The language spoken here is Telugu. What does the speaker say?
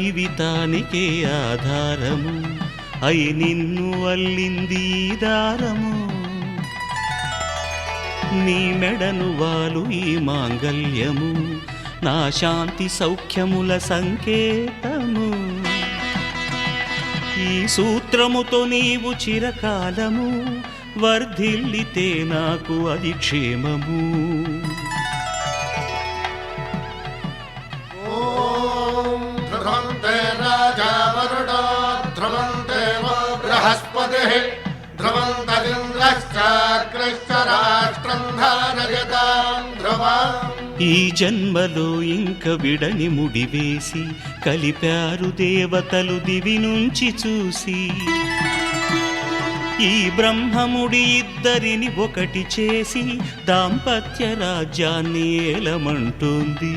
జీవితానికే ఆధారము అయి నిన్ను అల్లింది దారము నీ మెడను వాలు ఈ మాంగల్యము నా శాంతి సౌఖ్యముల సంకేతము ఈ సూత్రముతో నీవు చిరకాలము వర్ధిల్లితే నాకు అది క్షేమము ఈ జన్మలో ఇంక విడని ముడివేసి కలిపారు దేవతలు దివి నుంచి చూసి ఈ బ్రహ్మముడి ఇద్దరిని ఒకటి చేసి దాంపత్య రాజ్యాన్ని ఏలమంటుంది